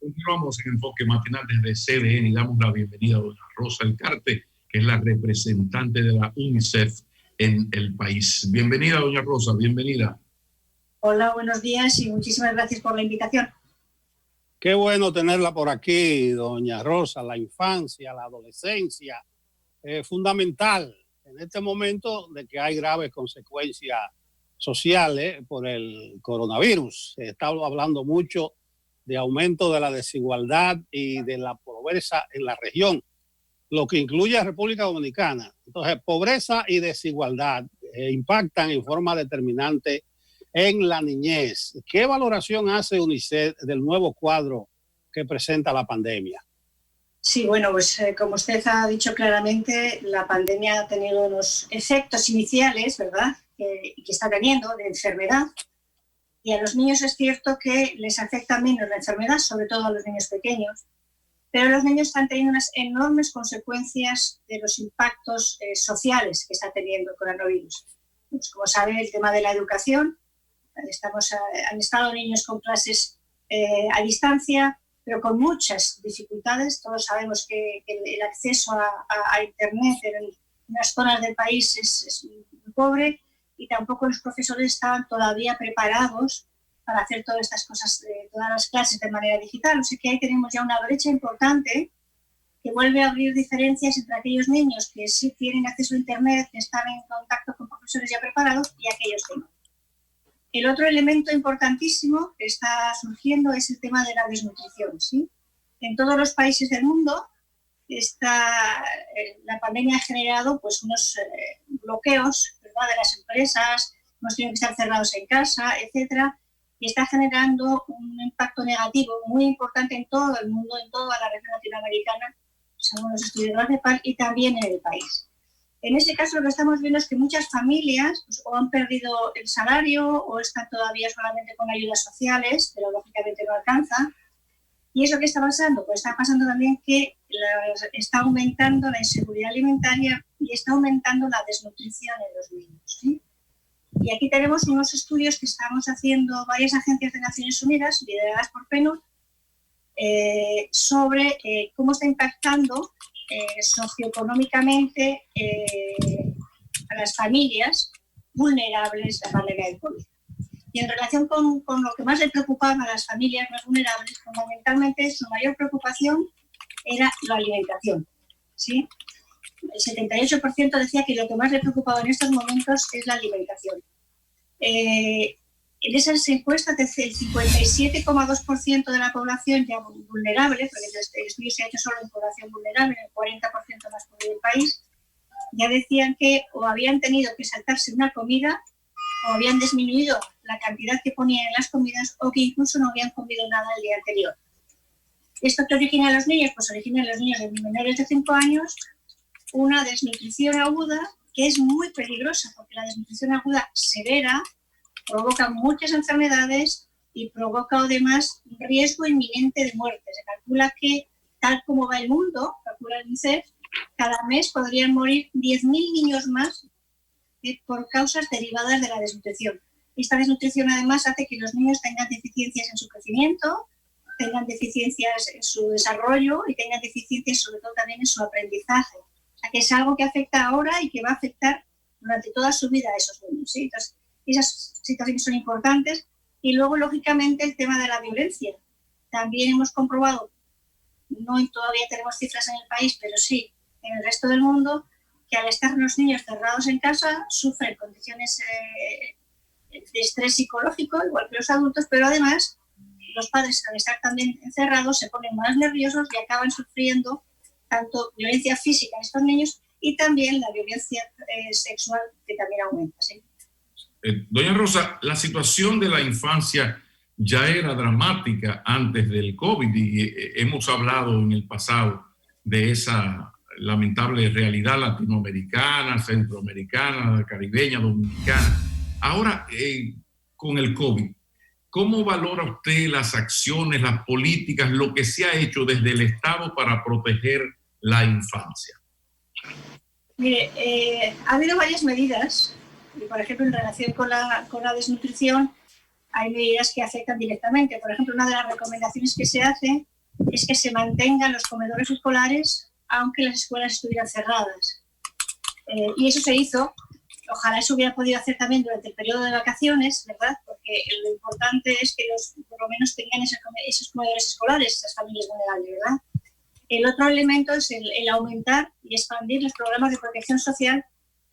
Continuamos en Enfoque Matinal desde CDN y damos la bienvenida a doña Rosa Elcarte, que es la representante de la UNICEF en el país. Bienvenida, doña Rosa, bienvenida. Hola, buenos días y muchísimas gracias por la invitación. Qué bueno tenerla por aquí, doña Rosa. La infancia, la adolescencia, es fundamental en este momento de que hay graves consecuencias sociales por el coronavirus. Se está hablando mucho de aumento de la desigualdad y de la pobreza en la región, lo que incluye a República Dominicana. Entonces, pobreza y desigualdad impactan en forma determinante en la niñez. ¿Qué valoración hace UNICEF del nuevo cuadro que presenta la pandemia? Sí, bueno, pues como usted ha dicho claramente, la pandemia ha tenido unos efectos iniciales, ¿verdad?, que está teniendo de enfermedad. Y a los niños es cierto que les afecta menos la enfermedad, sobre todo a los niños pequeños, pero los niños están teniendo unas enormes consecuencias de los impactos sociales que está teniendo el coronavirus. Pues, como saben, el tema de la educación, han estado niños con clases a distancia, pero con muchas dificultades. Todos sabemos que el acceso a Internet en unas zonas del país es muy pobre, y tampoco los profesores estaban todavía preparados para hacer todas estas cosas, todas las clases de manera digital. O sea que ahí tenemos ya una brecha importante que vuelve a abrir diferencias entre aquellos niños que sí tienen acceso a Internet, que están en contacto con profesores ya preparados, y aquellos que no. El otro elemento importantísimo que está surgiendo es el tema de la desnutrición, ¿sí? En todos los países del mundo la pandemia ha generado pues, unos bloqueos, ¿verdad?, de las empresas, hemos tenido que estar cerrados en casa, etcétera, y está generando un impacto negativo muy importante en todo el mundo, en toda la región latinoamericana, según los estudios de la CEPAL, y también en el país. En ese caso lo que estamos viendo es que muchas familias pues, o han perdido el salario o están todavía solamente con ayudas sociales, pero lógicamente no alcanza. ¿Y eso qué está pasando? Pues está pasando también que está aumentando la inseguridad alimentaria y está aumentando la desnutrición en los niños, ¿sí? Y aquí tenemos unos estudios que estamos haciendo varias agencias de Naciones Unidas, lideradas por PNUD, sobre cómo está impactando socioeconómicamente a las familias vulnerables la pandemia del COVID. Y en relación con lo que más le preocupaba a las familias más vulnerables, fundamentalmente su mayor preocupación era la alimentación, ¿sí? El 78% decía que lo que más le preocupaba en estos momentos es la alimentación. En esas encuestas, el 57,2% de la población ya vulnerable, porque el estudio se ha hecho solo en población vulnerable, el 40% más pobre del país, ya decían que o habían tenido que saltarse una comida o habían disminuido la cantidad que ponían en las comidas o que incluso no habían comido nada el día anterior. ¿Esto qué origina a los niños? Pues origina a los niños de menores de 5 años una desnutrición aguda que es muy peligrosa, porque la desnutrición aguda severa provoca muchas enfermedades y provoca además un riesgo inminente de muerte. Se calcula que, tal como va el mundo, calcula el UNICEF, cada mes podrían morir 10.000 niños más por causas derivadas de la desnutrición. Esta desnutrición además hace que los niños tengan deficiencias en su crecimiento, tengan deficiencias en su desarrollo y tengan deficiencias sobre todo también en su aprendizaje. O sea, que es algo que afecta ahora y que va a afectar durante toda su vida a esos niños, ¿sí? Entonces, esas situaciones son importantes. Y luego, lógicamente, el tema de la violencia. También hemos comprobado, todavía tenemos cifras en el país, pero sí en el resto del mundo, que al estar los niños cerrados en casa sufren condiciones de estrés psicológico, igual que los adultos, pero además los padres, al estar también encerrados, se ponen más nerviosos y acaban sufriendo tanto violencia física en estos niños y también la violencia sexual, que también aumenta, ¿sí? Doña Rosa, la situación de la infancia ya era dramática antes del COVID y hemos hablado en el pasado de esa lamentable realidad latinoamericana, centroamericana, caribeña, dominicana. Ahora, con el COVID, ¿cómo valora usted las acciones, las políticas, lo que se ha hecho desde el Estado para proteger la infancia? Mire, ha habido varias medidas, por ejemplo, en relación con la desnutrición, hay medidas que afectan directamente. Por ejemplo, una de las recomendaciones que se hace es que se mantengan los comedores escolares aunque las escuelas estuvieran cerradas. Y eso se hizo. Ojalá se hubiera podido hacer también durante el periodo de vacaciones, ¿verdad? Porque lo importante es que por lo menos tengan esos comedores escolares, esas familias vulnerables, ¿verdad? El otro elemento es el aumentar y expandir los programas de protección social,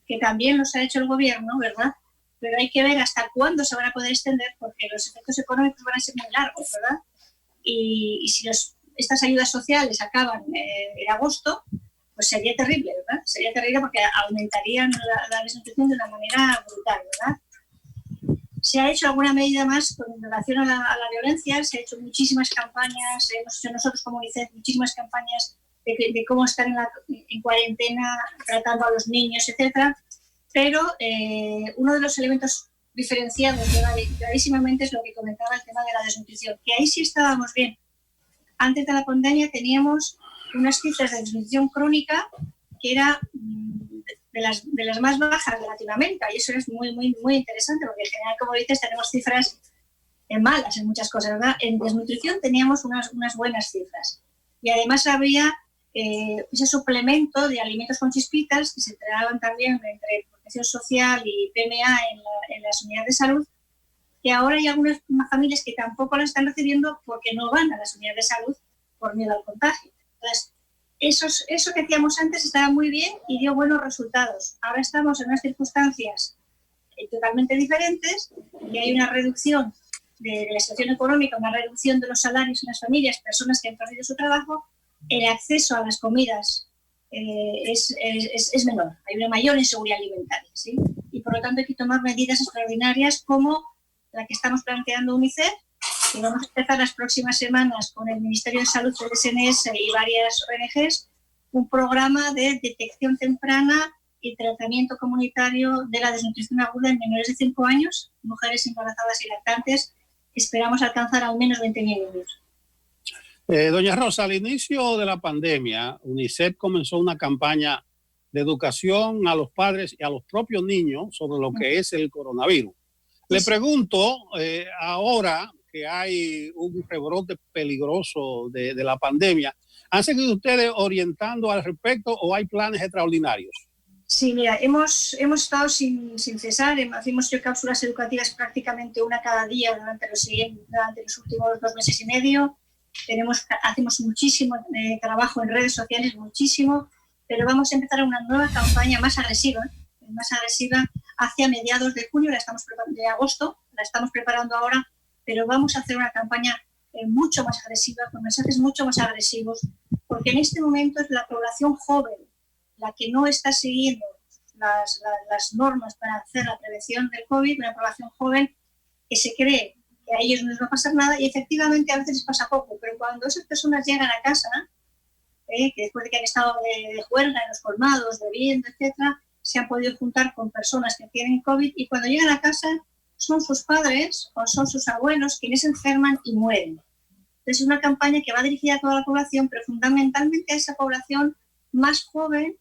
que también los ha hecho el gobierno, ¿verdad? Pero hay que ver hasta cuándo se van a poder extender, porque los efectos económicos van a ser muy largos, ¿verdad? Y si estas ayudas sociales acaban en agosto, pues sería terrible, ¿verdad? Sería terrible porque aumentarían la desnutrición de una manera brutal, ¿verdad? Se ha hecho alguna medida más con relación a la violencia, se han hecho muchísimas campañas, hemos hecho nosotros como UNICEF muchísimas campañas de cómo estar en cuarentena, tratando a los niños, etcétera. Pero uno de los elementos diferenciados clarísimamente es lo que comentaba, el tema de la desnutrición, que ahí sí estábamos bien. Antes de la pandemia teníamos unas cifras de desnutrición crónica que era de las más bajas de Latinoamérica, y eso es muy, muy, muy interesante, porque en general, como dices, tenemos cifras malas en muchas cosas, ¿verdad? En desnutrición teníamos unas buenas cifras, y además había ese suplemento de alimentos con chispitas que se entregaban también entre protección social y PMA en las unidades de salud, que ahora hay algunas familias que tampoco la están recibiendo porque no van a las unidades de salud por miedo al contagio. Entonces, eso que hacíamos antes estaba muy bien y dio buenos resultados. Ahora estamos en unas circunstancias totalmente diferentes, y hay una reducción de la situación económica, una reducción de los salarios en las familias, personas que han perdido su trabajo. El acceso a las comidas es menor, hay una mayor inseguridad alimentaria, ¿sí? Y por lo tanto hay que tomar medidas extraordinarias como la que estamos planteando UNICEF, que vamos a empezar las próximas semanas con el Ministerio de Salud, el SNS y varias ONGs, un programa de detección temprana y tratamiento comunitario de la desnutrición aguda en menores de 5 años, mujeres embarazadas y lactantes. Esperamos alcanzar al menos 20.000 niños. Doña Rosa, al inicio de la pandemia, UNICEF comenzó una campaña de educación a los padres y a los propios niños sobre lo que es el coronavirus. Le pregunto, ahora que hay un rebrote peligroso de la pandemia, ¿han seguido ustedes orientando al respecto o hay planes extraordinarios? Sí, mira, hemos estado sin cesar, hemos hecho cápsulas educativas prácticamente una cada día durante los últimos 2 meses y medio. Hacemos muchísimo trabajo en redes sociales, muchísimo, pero vamos a empezar una nueva campaña más agresiva hacia mediados de junio, de agosto, la estamos preparando ahora, pero vamos a hacer una campaña mucho más agresiva, con mensajes mucho más agresivos, porque en este momento es la población joven la que no está siguiendo las normas para hacer la prevención del COVID, una población joven que se cree que a ellos no les va a pasar nada, y efectivamente a veces les pasa poco, pero cuando esas personas llegan a casa, que después de que han estado de juerga en los colmados, bebiendo, etcétera, se han podido juntar con personas que tienen COVID, y cuando llegan a casa son sus padres o son sus abuelos quienes se enferman y mueren. Entonces es una campaña que va dirigida a toda la población, pero fundamentalmente a esa población más joven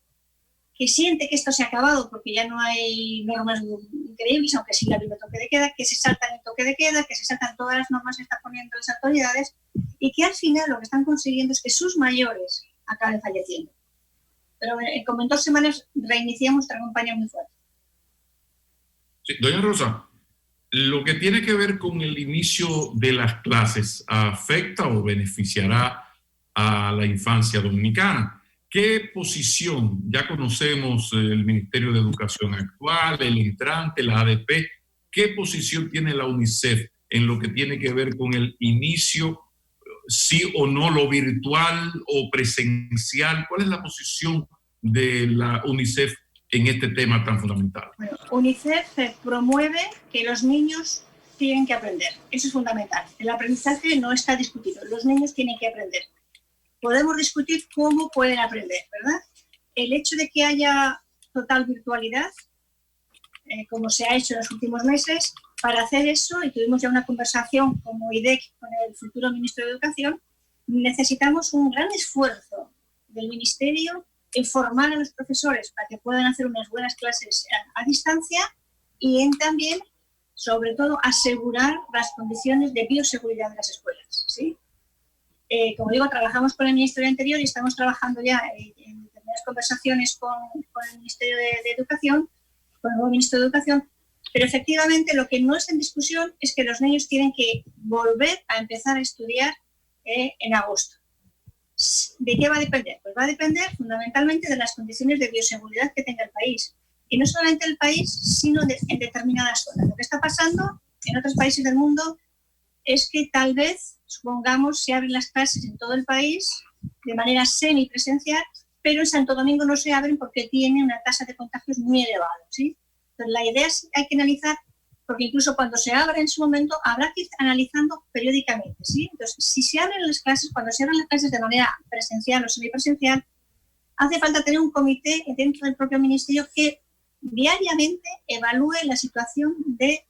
que siente que esto se ha acabado porque ya no hay normas increíbles, aunque sigue habiendo toque de queda, que se saltan el toque de queda, que se saltan todas las normas que están poniendo las autoridades, y que al final lo que están consiguiendo es que sus mayores acaben falleciendo. Pero como en 2 semanas reiniciamos nuestra campaña muy fuerte. Sí, doña Rosa, lo que tiene que ver con el inicio de las clases, ¿afecta o beneficiará a la infancia dominicana? ¿Qué posición? Ya conocemos el Ministerio de Educación actual, el entrante, la ADP. ¿Qué posición tiene la UNICEF en lo que tiene que ver con el inicio, sí o no, lo virtual o presencial? ¿Cuál es la posición de la UNICEF en este tema tan fundamental? Bueno, UNICEF promueve que los niños tienen que aprender. Eso es fundamental. El aprendizaje no está discutido. Los niños tienen que aprender. Podemos discutir cómo pueden aprender, ¿verdad? El hecho de que haya total virtualidad, como se ha hecho en los últimos meses, para hacer eso, y tuvimos ya una conversación como IDEC con el futuro ministro de Educación, necesitamos un gran esfuerzo del ministerio en formar a los profesores para que puedan hacer unas buenas clases a distancia, y en también sobre todo asegurar las condiciones de bioseguridad de las escuelas, ¿sí? Como digo, trabajamos con el Ministerio de Interior y estamos trabajando ya en determinadas conversaciones con el Ministerio de Educación, con el nuevo Ministro de Educación, pero efectivamente lo que no está en discusión es que los niños tienen que volver a empezar a estudiar en agosto. ¿De qué va a depender? Pues va a depender fundamentalmente de las condiciones de bioseguridad que tenga el país. Y no solamente el país, sino en determinadas zonas. Lo que está pasando en otros países del mundo es que tal vez, supongamos, se abren las clases en todo el país de manera semipresencial, pero en Santo Domingo no se abren porque tiene una tasa de contagios muy elevada, ¿sí? Entonces, la idea es que hay que analizar, porque incluso cuando se abra en su momento, habrá que ir analizando periódicamente, ¿sí? Entonces, si se abren las clases, cuando se abren las clases de manera presencial o semipresencial, hace falta tener un comité dentro del propio ministerio que diariamente evalúe la situación de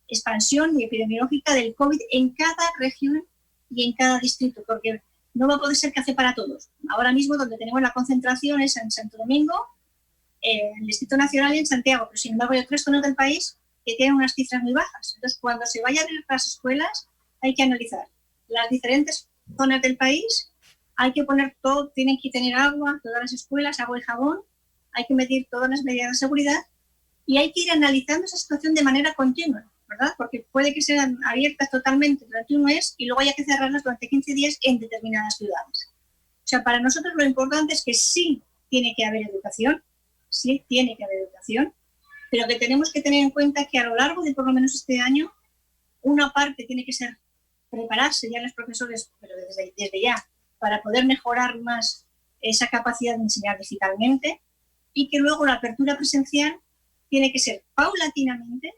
expansión y epidemiológica del COVID en cada región y en cada distrito, porque no va a poder ser café para todos. Ahora mismo donde tenemos la concentración es en Santo Domingo, en el Distrito Nacional y en Santiago, pero sin embargo hay otras zonas del país que tienen unas cifras muy bajas. Entonces, cuando se vaya a abrir las escuelas, hay que analizar las diferentes zonas del país, hay que poner todo, tienen que tener agua, todas las escuelas, agua y jabón, hay que medir todas las medidas de seguridad y hay que ir analizando esa situación de manera continua, ¿verdad? Porque puede que sean abiertas totalmente durante un mes y luego haya que cerrarlas durante 15 días en determinadas ciudades. O sea, para nosotros lo importante es que sí tiene que haber educación, pero que tenemos que tener en cuenta que a lo largo de por lo menos este año, una parte tiene que ser prepararse ya los profesores, pero desde ya, para poder mejorar más esa capacidad de enseñar digitalmente, y que luego la apertura presencial tiene que ser paulatinamente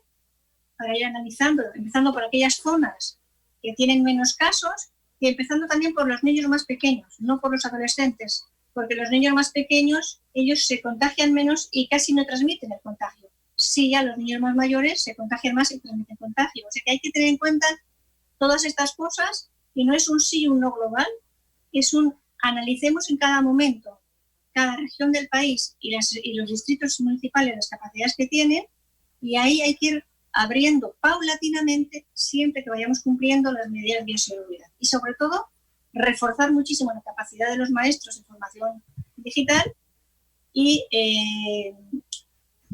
para ir analizando, empezando por aquellas zonas que tienen menos casos y empezando también por los niños más pequeños, no por los adolescentes, porque los niños más pequeños, ellos se contagian menos y casi no transmiten el contagio. Sí, ya los niños más mayores se contagian más y transmiten contagio. O sea que hay que tener en cuenta todas estas cosas y no es un sí y un no global, es un analicemos en cada momento cada región del país y los distritos municipales las capacidades que tienen y ahí hay que ir abriendo paulatinamente siempre que vayamos cumpliendo las medidas de bioseguridad. Y sobre todo, reforzar muchísimo la capacidad de los maestros en formación digital y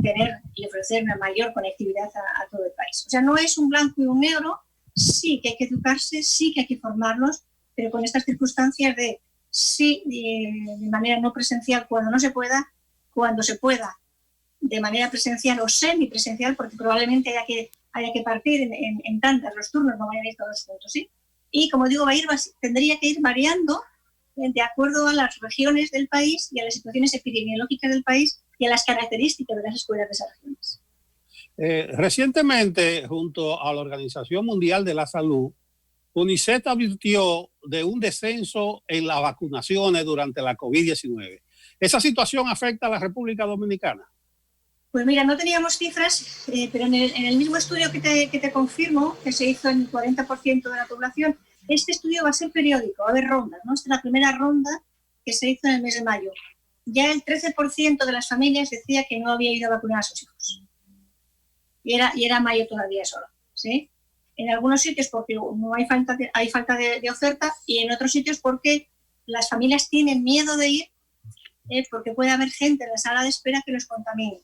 tener y ofrecer una mayor conectividad a todo el país. O sea, no es un blanco y un negro, sí que hay que educarse, sí que hay que formarlos, pero con estas circunstancias de sí de manera no presencial cuando no se pueda, cuando se pueda de manera presencial o semipresencial, porque probablemente haya que partir en tandas, los turnos no vayan a ir todos juntos, ¿sí? Y como digo, tendría que ir variando de acuerdo a las regiones del país y a las situaciones epidemiológicas del país y a las características de las escuelas de esas regiones. Recientemente, junto a la Organización Mundial de la Salud, UNICEF advirtió de un descenso en las vacunaciones durante la COVID-19. ¿Esa situación afecta a la República Dominicana? Pues mira, no teníamos cifras, pero en el mismo estudio que te confirmo, que se hizo en el 40% de la población, este estudio va a ser periódico, va a haber rondas, ¿no? Esta es la primera ronda que se hizo en el mes de mayo. Ya el 13% de las familias decía que no había ido a vacunar a sus hijos. Y era mayo todavía solo, ¿sí? En algunos sitios porque no hay falta de oferta y en otros sitios porque las familias tienen miedo de ir porque puede haber gente en la sala de espera que los contamine.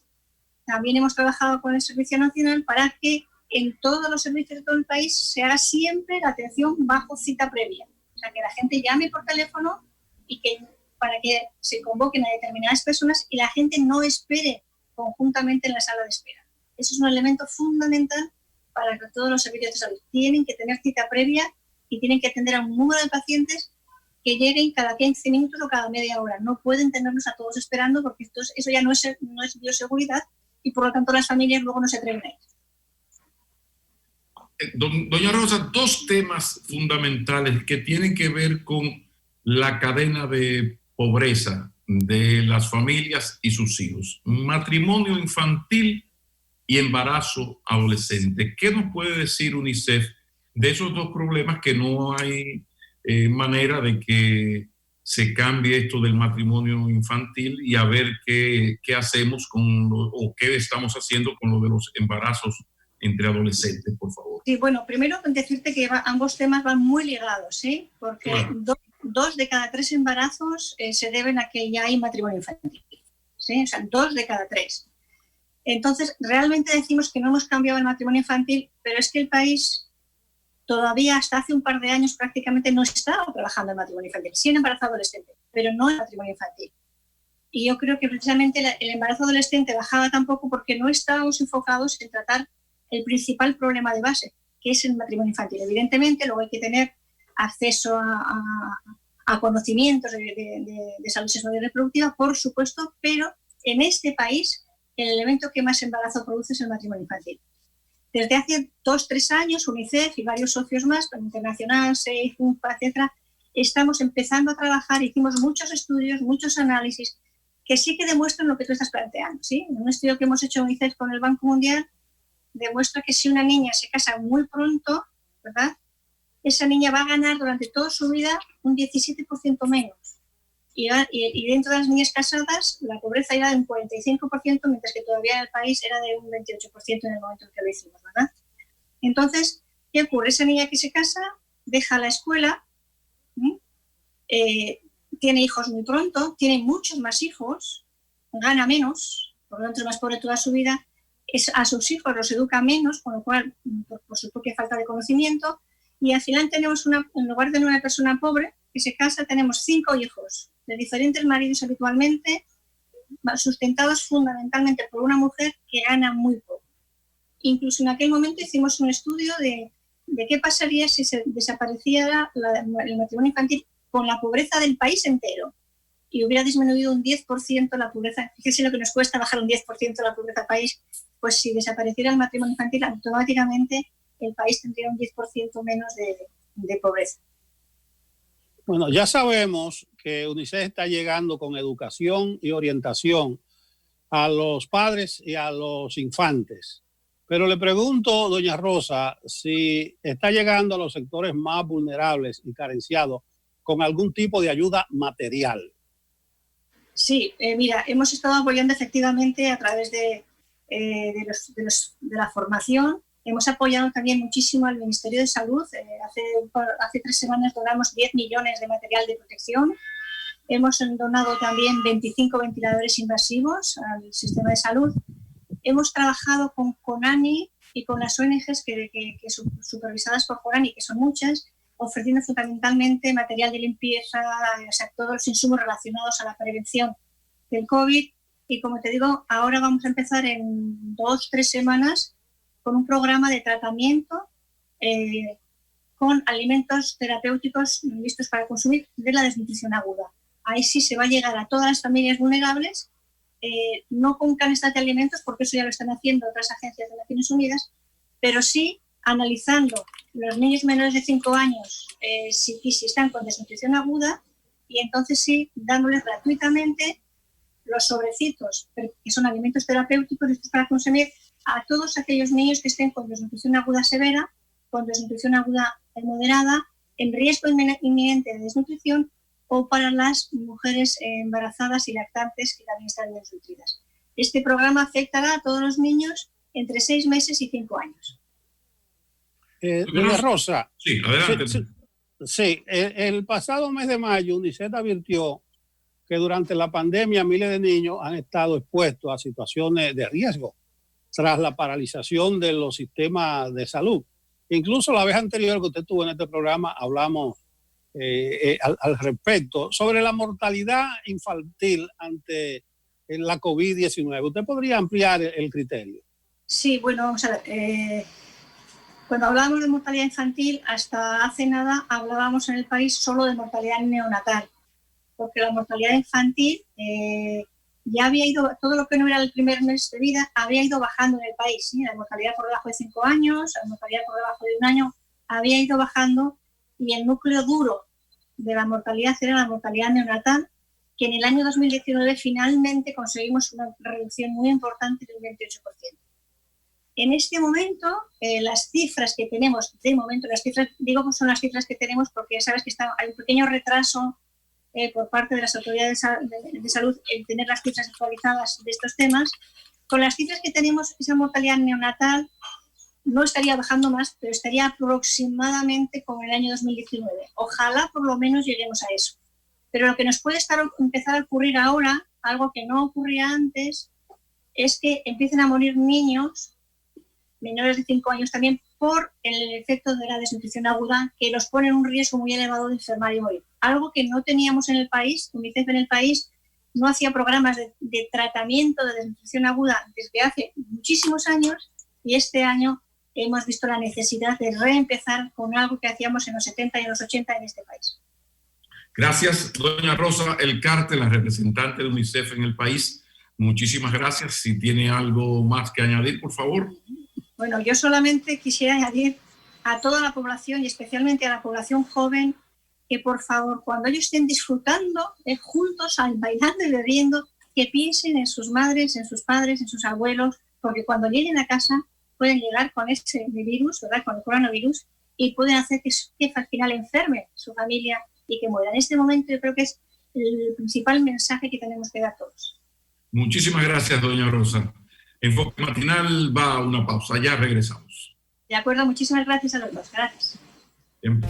También hemos trabajado con el Servicio Nacional para que en todos los servicios de todo el país se haga siempre la atención bajo cita previa. O sea, que la gente llame por teléfono y para que se convoquen a determinadas personas y la gente no espere conjuntamente en la sala de espera. Eso es un elemento fundamental para que todos los servicios de salud tienen que tener cita previa y tienen que atender a un número de pacientes que lleguen cada 15 minutos o cada media hora. No pueden tenerlos a todos esperando porque eso ya no es bioseguridad y por lo tanto las familias luego no se atreven a ir. Doña Rosa, dos temas fundamentales que tienen que ver con la cadena de pobreza de las familias y sus hijos. Matrimonio infantil y embarazo adolescente. ¿Qué nos puede decir UNICEF de esos dos problemas que no hay manera de que se cambie esto del matrimonio infantil y a ver qué hacemos o qué estamos haciendo con lo de los embarazos entre adolescentes, por favor? Sí, bueno, primero decirte que ambos temas van muy ligados, ¿sí? Porque Claro. dos de cada 3 embarazos se deben a que ya hay matrimonio infantil, ¿sí? O sea, 2 de cada 3. Entonces, realmente decimos que no hemos cambiado el matrimonio infantil, pero es que el país todavía hasta hace un par de años prácticamente no estaba trabajando en matrimonio infantil. Sí en embarazo adolescente, pero no en matrimonio infantil. Y yo creo que precisamente el embarazo adolescente bajaba tampoco porque no estábamos enfocados en tratar el principal problema de base, que es el matrimonio infantil. Evidentemente, luego hay que tener acceso a conocimientos de salud sexual y reproductiva, por supuesto, pero en este país el elemento que más embarazo produce es el matrimonio infantil. Desde hace 2-3 años, UNICEF y varios socios más, Plan Internacional, SEIF, UNFPA, etcétera, estamos empezando a trabajar, hicimos muchos estudios, muchos análisis, que sí que demuestran lo que tú estás planteando, ¿sí? Un estudio que hemos hecho UNICEF con el Banco Mundial demuestra que si una niña se casa muy pronto, ¿verdad?, esa niña va a ganar durante toda su vida un 17% menos. Y dentro de las niñas casadas, la pobreza era de un 45%, mientras que todavía en el país era de un 28% en el momento en que lo hicimos, ¿verdad? Entonces, ¿qué ocurre? Esa niña que se casa, deja la escuela, tiene hijos muy pronto, tiene muchos más hijos, gana menos, por lo tanto es más pobre toda su vida, a sus hijos los educa menos, con lo cual, por su propia falta de conocimiento, y al final tenemos en lugar de una persona pobre que se casa, tenemos 5 hijos de diferentes maridos habitualmente, sustentados fundamentalmente por una mujer que gana muy poco. Incluso en aquel momento hicimos un estudio de qué pasaría si se desapareciera el matrimonio infantil con la pobreza del país entero y hubiera disminuido un 10% la pobreza. Fíjese lo que nos cuesta bajar un 10% la pobreza del país. Pues si desapareciera el matrimonio infantil, automáticamente el país tendría un 10% menos de pobreza. Bueno, ya sabemos que UNICEF está llegando con educación y orientación a los padres y a los infantes. Pero le pregunto, doña Rosa, si está llegando a los sectores más vulnerables y carenciados con algún tipo de ayuda material. Sí, mira, hemos estado apoyando efectivamente a través de la formación. Hemos apoyado también muchísimo al Ministerio de Salud. Hace 3 semanas donamos 10 millones de material de protección. Hemos donado también 25 ventiladores invasivos al sistema de salud. Hemos trabajado con CONANI y con las ONGs que supervisadas por CONANI, que son muchas, ofreciendo fundamentalmente material de limpieza, o sea, todos los insumos relacionados a la prevención del COVID. Y como te digo, ahora vamos a empezar en 2-3 semanas con un programa de tratamiento con alimentos terapéuticos listos para consumir de la desnutrición aguda. Ahí sí se va a llegar a todas las familias vulnerables, no con canastas de alimentos, porque eso ya lo están haciendo otras agencias de Naciones Unidas, pero sí analizando los niños menores de 5 años si están con desnutrición aguda, y entonces sí dándoles gratuitamente los sobrecitos, que son alimentos terapéuticos listos para consumir, a todos aquellos niños que estén con desnutrición aguda severa, con desnutrición aguda moderada, en riesgo inminente de desnutrición, o para las mujeres embarazadas y lactantes que también están desnutridas. Este programa afectará a todos los niños entre 6 meses y 5 años. Doña Rosa. Sí, adelante. Sí, el pasado mes de mayo UNICEF advirtió que durante la pandemia miles de niños han estado expuestos a situaciones de riesgo tras la paralización de los sistemas de salud. Incluso la vez anterior que usted estuvo en este programa hablamos al respecto sobre la mortalidad infantil ante la COVID-19. ¿Usted podría ampliar el criterio? Sí, bueno, vamos a ver. Cuando hablábamos de mortalidad infantil, hasta hace nada hablábamos en el país solo de mortalidad neonatal, porque la mortalidad infantil ya había ido, todo lo que no era el primer mes de vida, había ido bajando en el país. ¿Sí? La mortalidad por debajo de 5 años, la mortalidad por debajo de 1 año, había ido bajando, y el núcleo duro de la mortalidad era la mortalidad neonatal, que en el año 2019 finalmente conseguimos una reducción muy importante del 28%. En este momento, las cifras que tenemos, de momento, las cifras, digo que son las cifras que tenemos porque ya sabes que hay un pequeño retraso por parte de las autoridades de salud en tener las cifras actualizadas de estos temas. Con las cifras que tenemos, esa mortalidad neonatal no estaría bajando más, pero estaría aproximadamente con el año 2019. Ojalá por lo menos lleguemos a eso. Pero lo que nos puede empezar a ocurrir ahora, algo que no ocurría antes, es que empiecen a morir niños menores de 5 años también por el efecto de la desnutrición aguda, que los pone en un riesgo muy elevado de enfermar y morir. Algo que no teníamos en el país. UNICEF en el país no hacía programas de tratamiento de desnutrición aguda desde hace muchísimos años, y este año hemos visto la necesidad de reempezar con algo que hacíamos en los 70 y en los 80 en este país. Gracias, doña Rosa Elcarte, la representante de UNICEF en el país. Muchísimas gracias. Si tiene algo más que añadir, por favor. Bueno, yo solamente quisiera añadir a toda la población y especialmente a la población joven que, por favor, cuando ellos estén disfrutando juntos, bailando y bebiendo, que piensen en sus madres, en sus padres, en sus abuelos, porque cuando lleguen a casa pueden llegar con ese virus, ¿verdad?, con el coronavirus, y pueden hacer que al final enferme su familia y que muera. En este momento yo creo que es el principal mensaje que tenemos que dar todos. Muchísimas gracias, doña Rosa. Enfoque Matinal va a una pausa. Ya regresamos. De acuerdo, muchísimas gracias a los dos. Gracias. Bien.